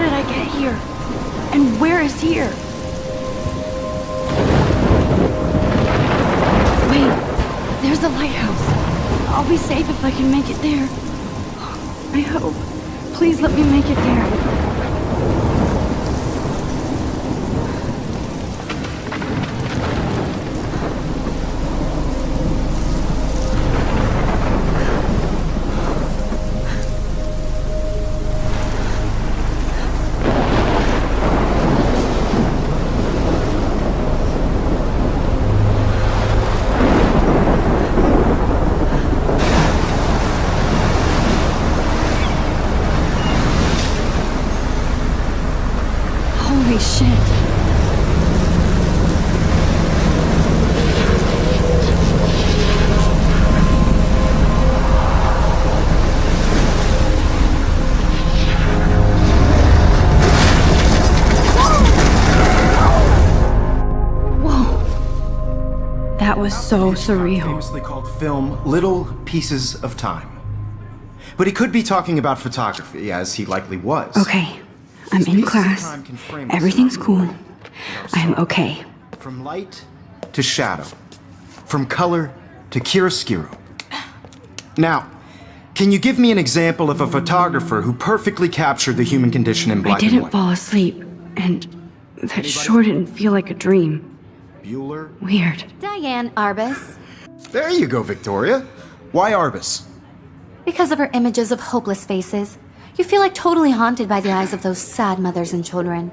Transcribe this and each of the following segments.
did I get here? And where is here? Wait, there's the lighthouse. I'll be safe if I can make it there. I hope. Please let me make it there. Holy shit. Whoa. That was so surreal. Famously called film Little Pieces of Time. But he could be talking about photography, as he likely was. Okay. I'm in class. Everything's cool. I'm okay. From light to shadow. From color to chiaroscuro. Now, can you give me an example of a photographer who perfectly captured the human condition in black and I didn't white? fall asleep, and that sure didn't feel like a dream. Bueller? Weird. Diane Arbus. There you go, Victoria. Why Arbus? Because of her images of hopeless faces, you feel like totally haunted by the eyes of those sad mothers and children.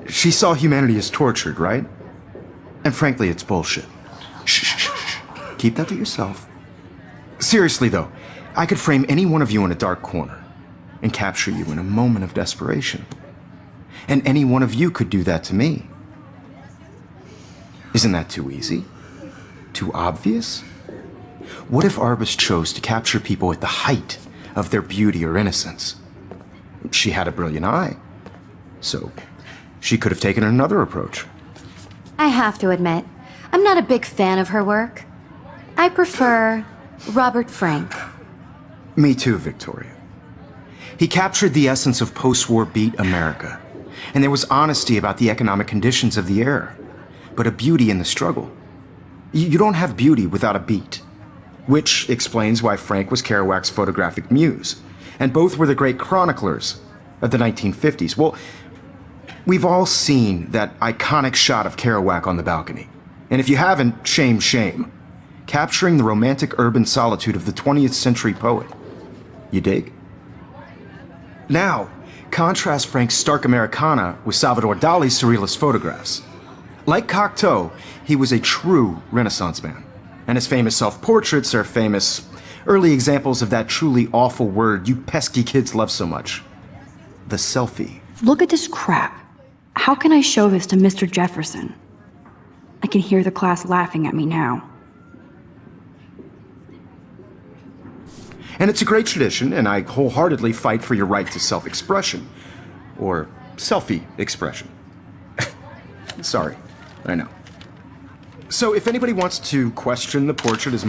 She saw humanity as tortured, right? And frankly, it's bullshit. Shh, shh, shh, shh. Keep that to yourself. Seriously, though, I could frame any one of you in a dark corner and capture you in a moment of desperation. And any one of you could do that to me. Isn't that too easy? Too obvious? What if Arbus chose to capture people at the height of their beauty or innocence? She had a brilliant eye, so she could have taken another approach. I have to admit, I'm not a big fan of her work. I prefer Robert Frank. Me too, Victoria. He captured the essence of post-war beat America, and there was honesty about the economic conditions of the era, but a beauty in the struggle. You don't have beauty without a beat, which explains why Frank was Kerouac's photographic muse, and both were the great chroniclers of the 1950s. Well, we've all seen that iconic shot of Kerouac on the balcony, and if you haven't, shame, shame. Capturing the romantic urban solitude of the 20th century poet. You dig? Now, contrast Frank's stark Americana with Salvador Dali's surrealist photographs. Like Cocteau, he was a true Renaissance man, and his famous self-portraits are famous early examples of that truly awful word you pesky kids love so much. The selfie. Look at this crap. How can I show this to Mr. Jefferson? I can hear the class laughing at me now. And it's a great tradition, and I wholeheartedly fight for your right to self-expression. Or selfie expression. Sorry, I know. So if anybody wants to question the portrait as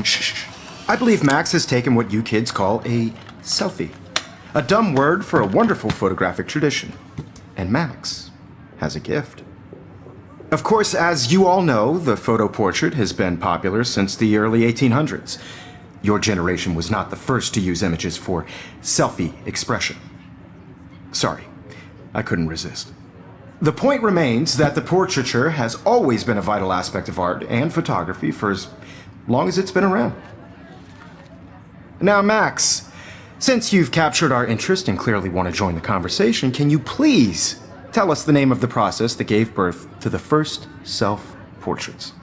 I believe Max has taken what you kids call a selfie. A dumb word for a wonderful photographic tradition. And Max has a gift. Of course, as you all know, the photo portrait has been popular since the early 1800s. Your generation was not the first to use images for selfie expression. Sorry, I couldn't resist. The point remains that the portraiture has always been a vital aspect of art and photography for as long as it's been around. Now, Max, since you've captured our interest and clearly want to join the conversation, can you please tell us the name of the process that gave birth to the first self-portraits?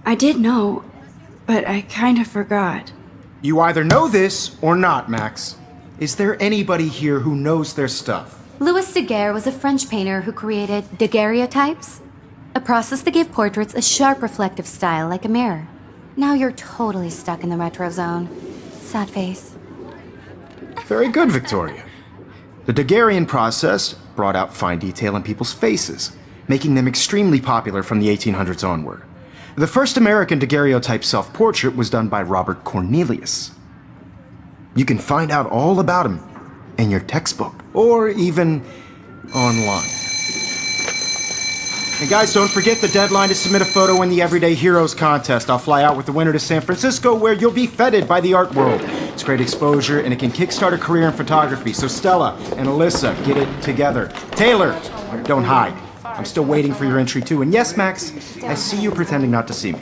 I did know, but I kind of forgot. You either know this or not, Max. Is there anybody here who knows their stuff? Louis Daguerre was a French painter who created daguerreotypes, a process that gave portraits a sharp reflective style like a mirror. Now you're totally stuck in the retro zone. Sad face. Very good, Victoria. The Daguerrean process brought out fine detail in people's faces, making them extremely popular from the 1800s onward. The first American daguerreotype self-portrait was done by Robert Cornelius. You can find out all about him in your textbook or even online. And guys, don't forget the deadline to submit a photo in the Everyday Heroes contest. I'll fly out with the winner to San Francisco, where you'll be feted by the art world. It's great exposure, and it can kickstart a career in photography. So Stella and Alyssa, get it together. Taylor, don't hide. I'm still waiting for your entry too. And yes, Max, I see you pretending not to see me.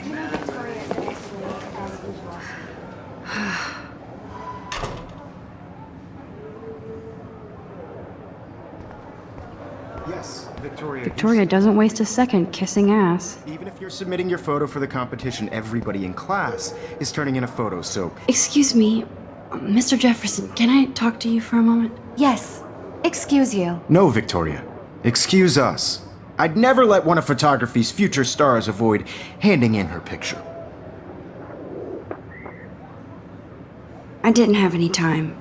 Yes, Victoria. Victoria doesn't waste a second kissing ass. Even if you're submitting your photo for the competition, everybody in class is turning in a photo, so... Excuse me, Mr. Jefferson, can I talk to you for a moment? Yes. Excuse you. No, Victoria. Excuse us. I'd never let one of photography's future stars avoid handing in her picture. I didn't have any time.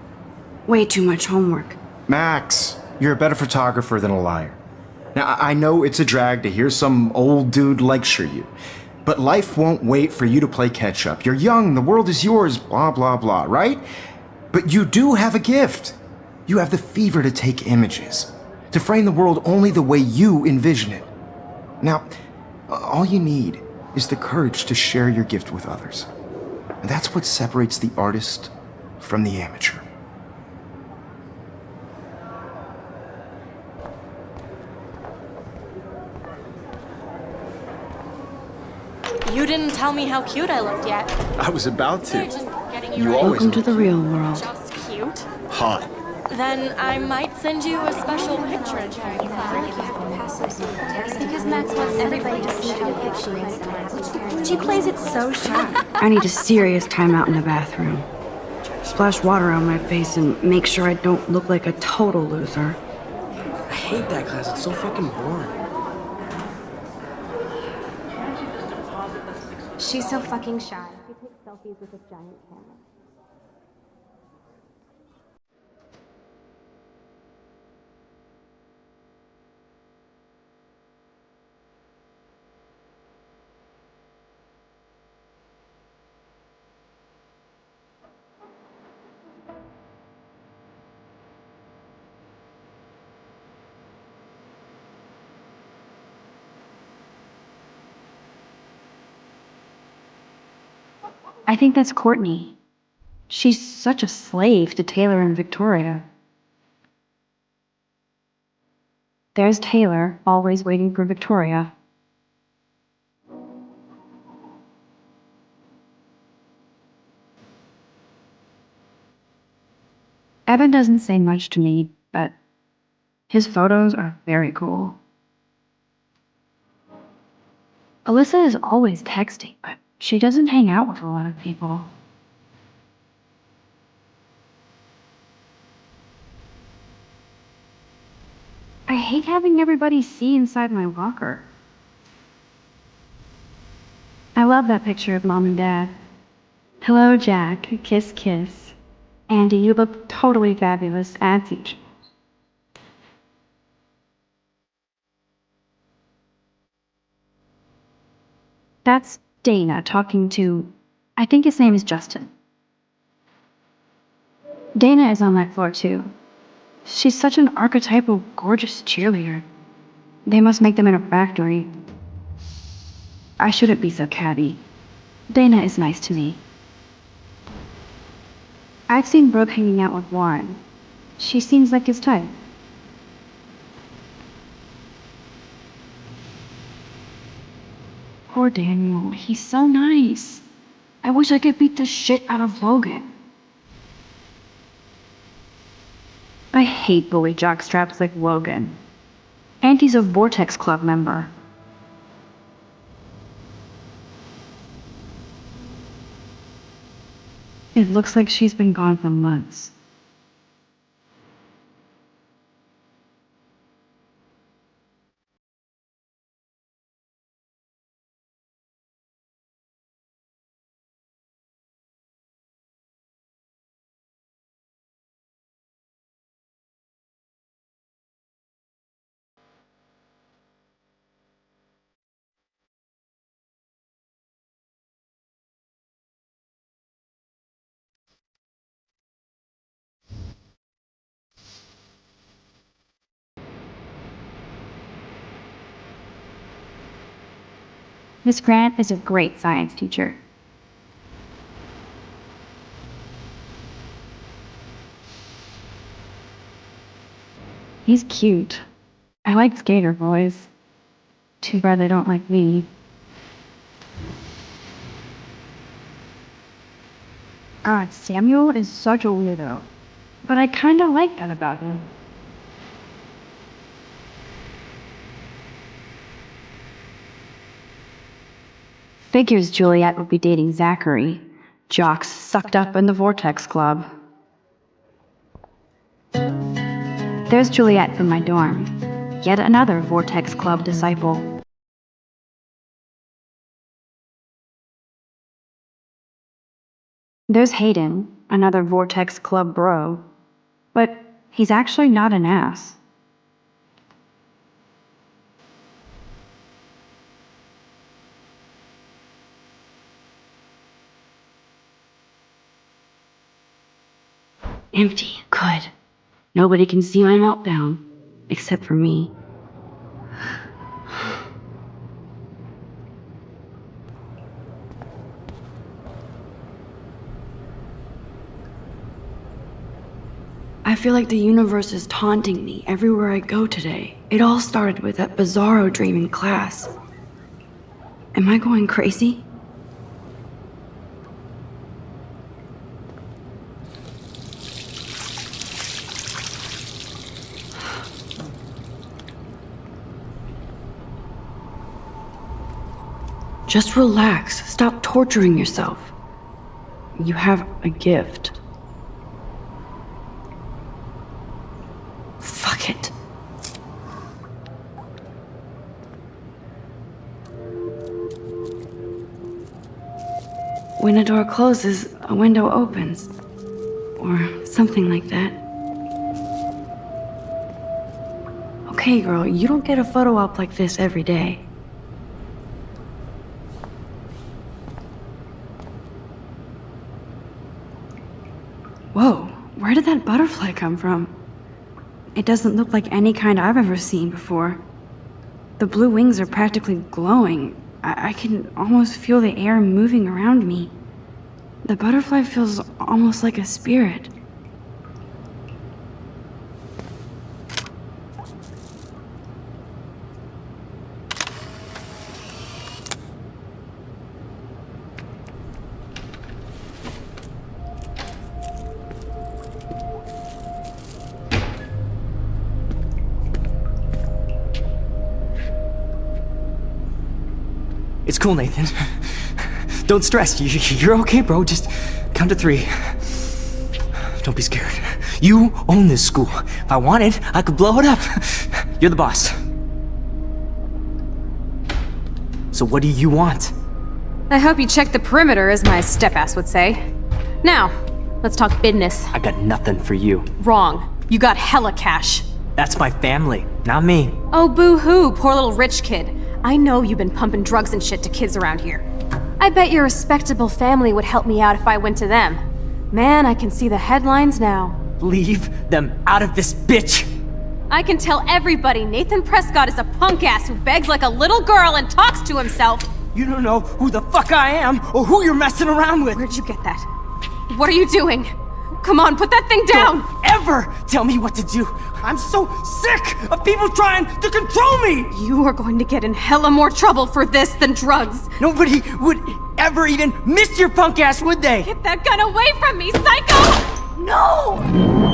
Way too much homework. Max, you're a better photographer than a liar. Now, I know it's a drag to hear some old dude lecture you, but life won't wait for you to play catch-up. You're young, the world is yours, blah, blah, blah, right? But you do have a gift. You have the fever to take images, to frame the world only the way you envision it. Now, all you need is the courage to share your gift with others. And that's what separates the artist from the amateur. You didn't tell me how cute I looked yet. I was about to. Just getting You ready. always Welcome to the real world. Just cute. hot. Then I might send you a special picture in Because Max wants everybody to see how good she is. She plays it so sharp. I need a serious timeout in the bathroom. Splash water on my face and make sure I don't look like a total loser. I hate that class. It's so fucking boring. She's so fucking shy. She takes selfies with this giant camera. I think that's Courtney. She's such a slave to Taylor and Victoria. There's Taylor, always waiting for Victoria. Evan doesn't say much to me, but his photos are very cool. Alyssa is always texting, but she doesn't hang out with a lot of people. I hate having everybody see inside my locker. I love that picture of Mom and Dad. Hello, Jack. Kiss, kiss. Andy, you look totally fabulous as usual. That's Dana talking to, I think his name is Justin. Dana is on that floor too. She's such an archetypal, gorgeous cheerleader. They must make them in a factory. I shouldn't be so catty. Dana is nice to me. I've seen Brooke hanging out with Warren. She seems like his type. Poor Daniel, he's so nice. I wish I could beat the shit out of Logan. I hate bully jockstraps like Logan. Auntie's a Vortex Club member. It looks like she's been gone for months. Miss Grant is a great science teacher. He's cute. I like skater boys. Too bad they don't like me. God, Samuel is such a weirdo. But I kinda like that about him. Figures Juliet would be dating Zachary, jocks sucked up in the Vortex Club. There's Juliet from my dorm, yet another Vortex Club disciple. There's Hayden, another Vortex Club bro, but he's actually not an ass. Empty. Good. Nobody can see my meltdown, except for me. I feel like the universe is taunting me everywhere I go today. It all started with that bizarro dream in class. Am I going crazy? Just relax. Stop torturing yourself. You have a gift. Fuck it. When a door closes, a window opens. Or something like that. Okay, girl, you don't get a photo op like this every day. Whoa, where did that butterfly come from? It doesn't look like any kind I've ever seen before. The blue wings are practically glowing. I can almost feel the air moving around me. The butterfly feels almost like a spirit. It's cool, Nathan. Don't stress. You're okay, bro. Just count to 3. Don't be scared. You own this school. If I wanted, I could blow it up. You're the boss. So what do you want? I hope you checked the perimeter, as my step-ass would say. Now, let's talk business. I got nothing for you. Wrong. You got hella cash. That's my family, not me. Oh, boo-hoo, poor little rich kid. I know you've been pumping drugs and shit to kids around here. I bet your respectable family would help me out if I went to them. Man, I can see the headlines now. Leave them out of this bitch! I can tell everybody Nathan Prescott is a punk ass who begs like a little girl and talks to himself. You don't know who the fuck I am or who you're messing around with. Where'd you get that? What are you doing? Come on, put that thing down! Don't ever tell me what to do! I'm so sick of people trying to control me! You are going to get in hella more trouble for this than drugs. Nobody would ever even miss your punk ass, would they? Get that gun away from me, psycho! No!